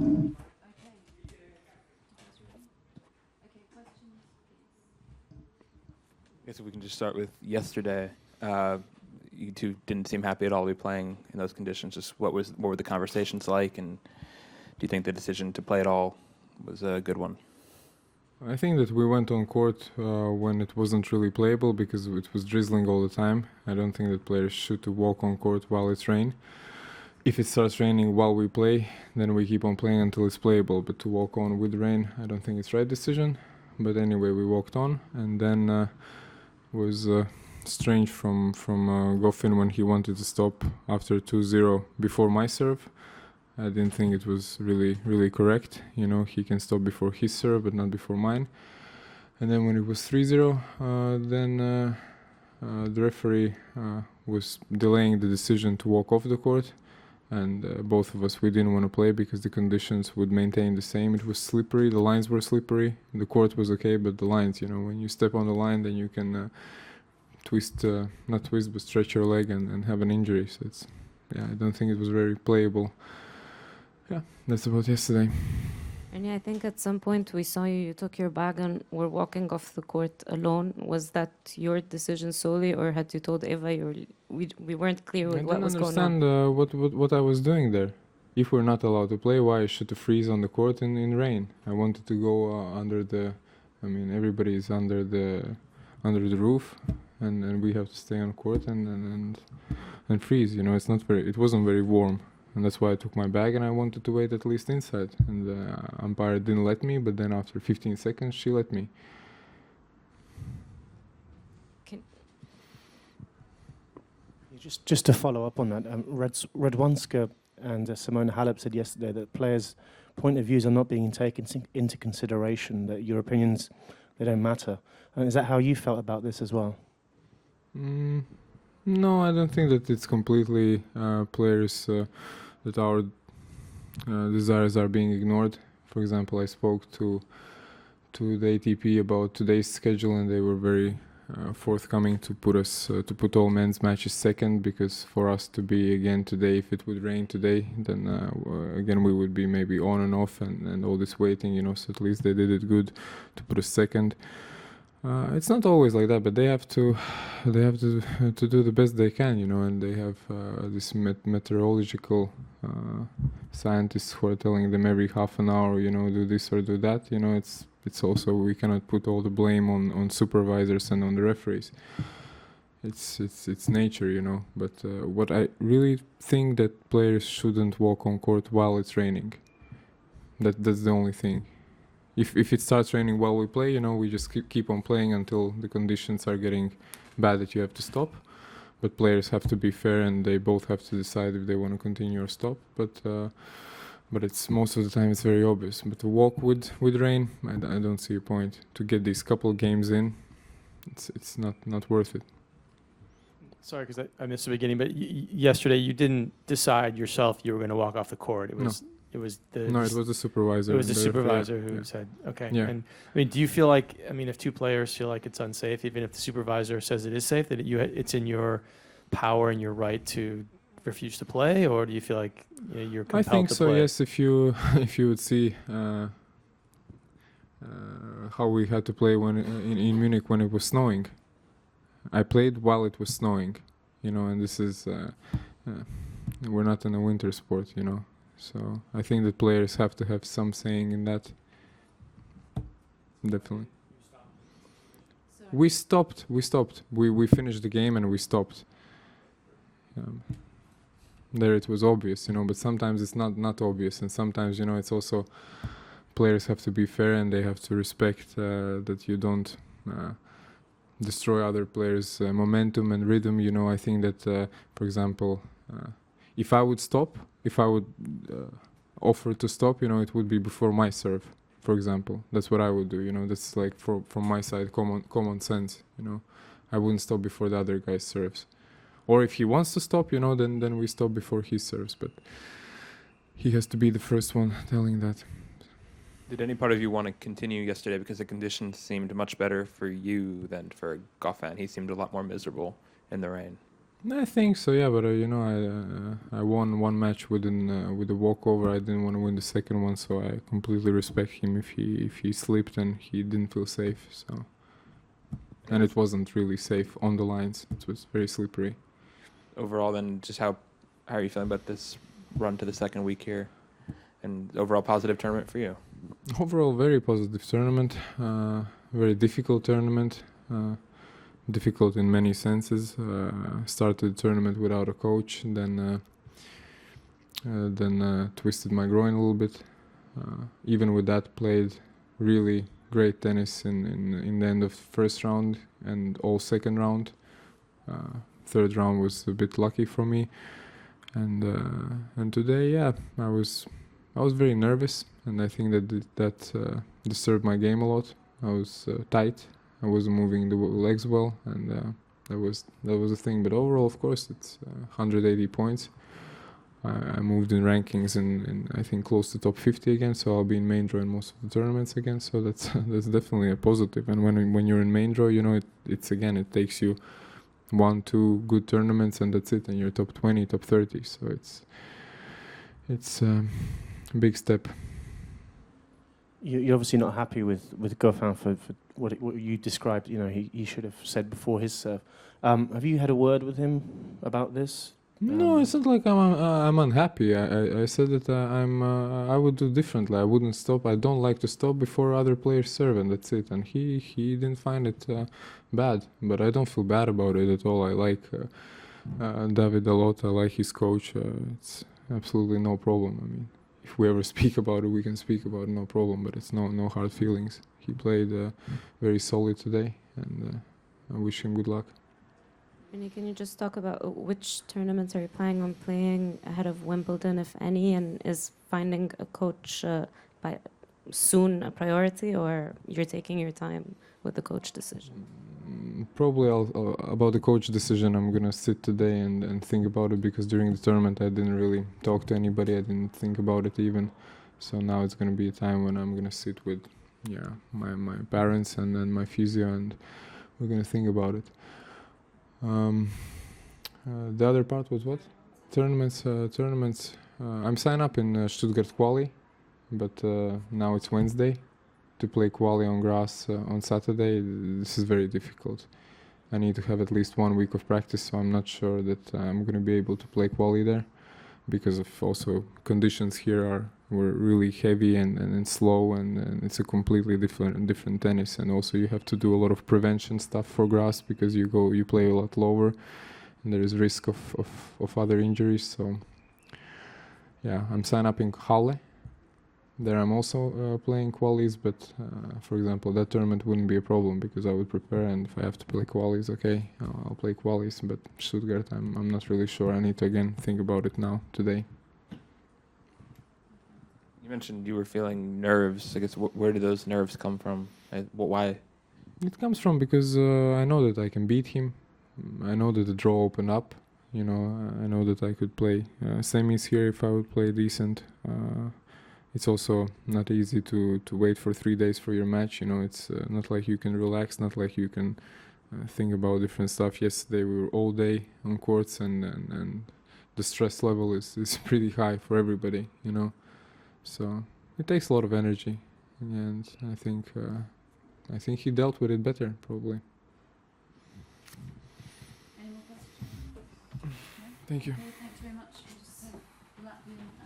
I guess if we can just start with yesterday. You two didn't seem happy at all to be playing in those conditions. Just what were the conversations like, and do you think the decision to play at all was a good one? I think that we went on court when it wasn't really playable because it was drizzling all the time. I don't think that players should to walk on court while it's rain. If it starts raining while we play, then we keep on playing until it's playable. But to walk on with rain, I don't think it's right decision. But anyway, we walked on, and then was strange from Goffin when he wanted to stop after 2-0 before my serve. I didn't think it was really correct. You know, he can stop before his serve, but not before mine. And then when it was 3-0, the referee was delaying the decision to walk off the court. And both of us, we didn't want to play because the conditions would maintain the same. It was slippery, the lines were slippery. The court was okay, but the lines, you know, when you step on the line, then you can not twist, but stretch your leg and have an injury. So it's, yeah, I don't think it was very playable. Yeah, that's about yesterday. And yeah, I think at some point we saw you took your bag and were walking off the court alone. Was that your decision solely, or had you told Eva we weren't clear with what was going on? I don't understand what I was doing there. If we're not allowed to play, why should I freeze on the court in rain? I wanted to go under the, I mean, everybody is under the roof, and we have to stay on court and freeze. You know, it wasn't very warm. And that's why I took my bag and I wanted to wait at least inside. And the umpire didn't let me, but then after 15 seconds, she let me. Just to follow up on that, Radwanska and Simona Halep said yesterday that players' point of views are not being taken into consideration, that your opinions, they don't matter. Is that how you felt about this as well? No, I don't think that it's completely players that our desires are being ignored. For example, I spoke to the ATP about today's schedule, and they were very forthcoming to put all men's matches second, because for us to be again today, if it would rain today, then again we would be maybe on and off and all this waiting, you know. So at least they did it good to put us second. It's not always like that, but they have to do the best they can, you know, and they have this meteorological scientists who are telling them every half an hour, you know, do this or do that. You know, it's also, we cannot put all the blame on supervisors and on the referees. It's nature, you know. But what I really think, that players shouldn't walk on court while it's raining. That's the only thing. If it starts raining while we play, you know, we just keep on playing until the conditions are getting bad that you have to stop. But players have to be fair, and they both have to decide if they want to continue or stop. But it's most of the time it's very obvious. But to walk with rain, I don't see a point. To get these couple games in, it's not worth it. Sorry, because I missed the beginning, but yesterday you didn't decide yourself you were going to walk off the court. It was it was the supervisor. It was the supervisor who said, okay. Yeah. And I mean, do you feel like, I mean, if two players feel like it's unsafe, even if the supervisor says it is safe, that it's in your power and your right to refuse to play, or do you feel like you're compelled to play? I think so, yes. If you would see how we had to play when in Munich when it was snowing. I played while it was snowing, you know, and this is we're not in a winter sport, you know. So I think that players have to have some saying in that. Definitely. We stopped. We finished the game and we stopped. There it was obvious, you know, but sometimes it's not obvious, and sometimes, you know, it's also players have to be fair and they have to respect that you don't destroy other players' momentum and rhythm. You know, I think that, for example, if I would offer to stop, you know, it would be before my serve, for example. That's what I would do, you know. That's like from my side, common sense, you know. I wouldn't stop before the other guy serves. Or if he wants to stop, you know, then we stop before he serves. But he has to be the first one telling that. Did any part of you want to continue yesterday because the conditions seemed much better for you than for Goffin? He seemed a lot more miserable in the rain. I think so, yeah. But I won one match with a walkover. I didn't want to win the second one, so I completely respect him if he slipped and he didn't feel safe. So, and it wasn't really safe on the lines. It was very slippery. Overall, then, just how are you feeling about this run to the second week here, and overall positive tournament for you? Overall, very positive tournament. Very difficult tournament. Difficult in many senses. Started the tournament without a coach, then twisted my groin a little bit. Even with that, played really great tennis in the end of the first round and all second round. Third round was a bit lucky for me, and today, yeah, I was very nervous, and I think that disturbed my game a lot. I was tight. I wasn't moving the legs well, and that was a thing. But overall, of course, it's 180 points. I moved in rankings and I think close to top 50 again, so I'll be in main draw in most of the tournaments again. So that's definitely a positive. And when you're in main draw, it takes you 1-2 good tournaments and that's it, and you're top 20, top 30. So it's a big step. You're obviously not happy with Goffin for what you described. He should have said before his serve. Have you had a word with him about this? No, it's not like I'm unhappy. I said that I would do differently. I wouldn't stop. I don't like to stop before other players serve, and that's it. And he didn't find it bad, but I don't feel bad about it at all. I like David a lot. I like his coach. It's absolutely no problem. I mean, if we ever speak about it, we can speak about it, no problem. But it's no hard feelings. He played very solid today, and I wish him good luck. Can you just talk about which tournaments are you planning on playing ahead of Wimbledon, if any, and is finding a coach by soon a priority, or you're taking your time with the coach decision? Probably about the coach decision, I'm gonna sit today and think about it, because during the tournament I didn't really talk to anybody. I didn't think about it even. So now it's gonna be a time when I'm gonna sit with my parents and then my physio, and we're gonna think about it. The other part was what? Tournaments. I'm signed up in Stuttgart quali, but now it's Wednesday. To play quali on grass on Saturday, this is very difficult. I need to have at least 1 week of practice, so I'm not sure that I'm going to be able to play quali there, because of also conditions here were really heavy and slow, and it's a completely different tennis. And also you have to do a lot of prevention stuff for grass, because you play a lot lower, and there is risk of other injuries. So yeah, I'm signed up in Halle. There I'm also playing qualis, but for example, that tournament wouldn't be a problem, because I would prepare, and if I have to play qualis, okay, I'll play qualis. But Stuttgart, I'm not really sure. I need to again think about it now today. You mentioned you were feeling nerves. I guess where do those nerves come from? Why? It comes from because I know that I can beat him. I know that the draw opened up. I know that I could play semis here if I would play decent. It's also not easy to wait for 3 days for your match. It's not like you can relax, not like you can think about different stuff. Yesterday we were all day on courts, and the stress level is pretty high for everybody. So it takes a lot of energy, and I think he dealt with it better, probably. Any more questions? No? Thank you. Okay, thanks very much. Just, Latvian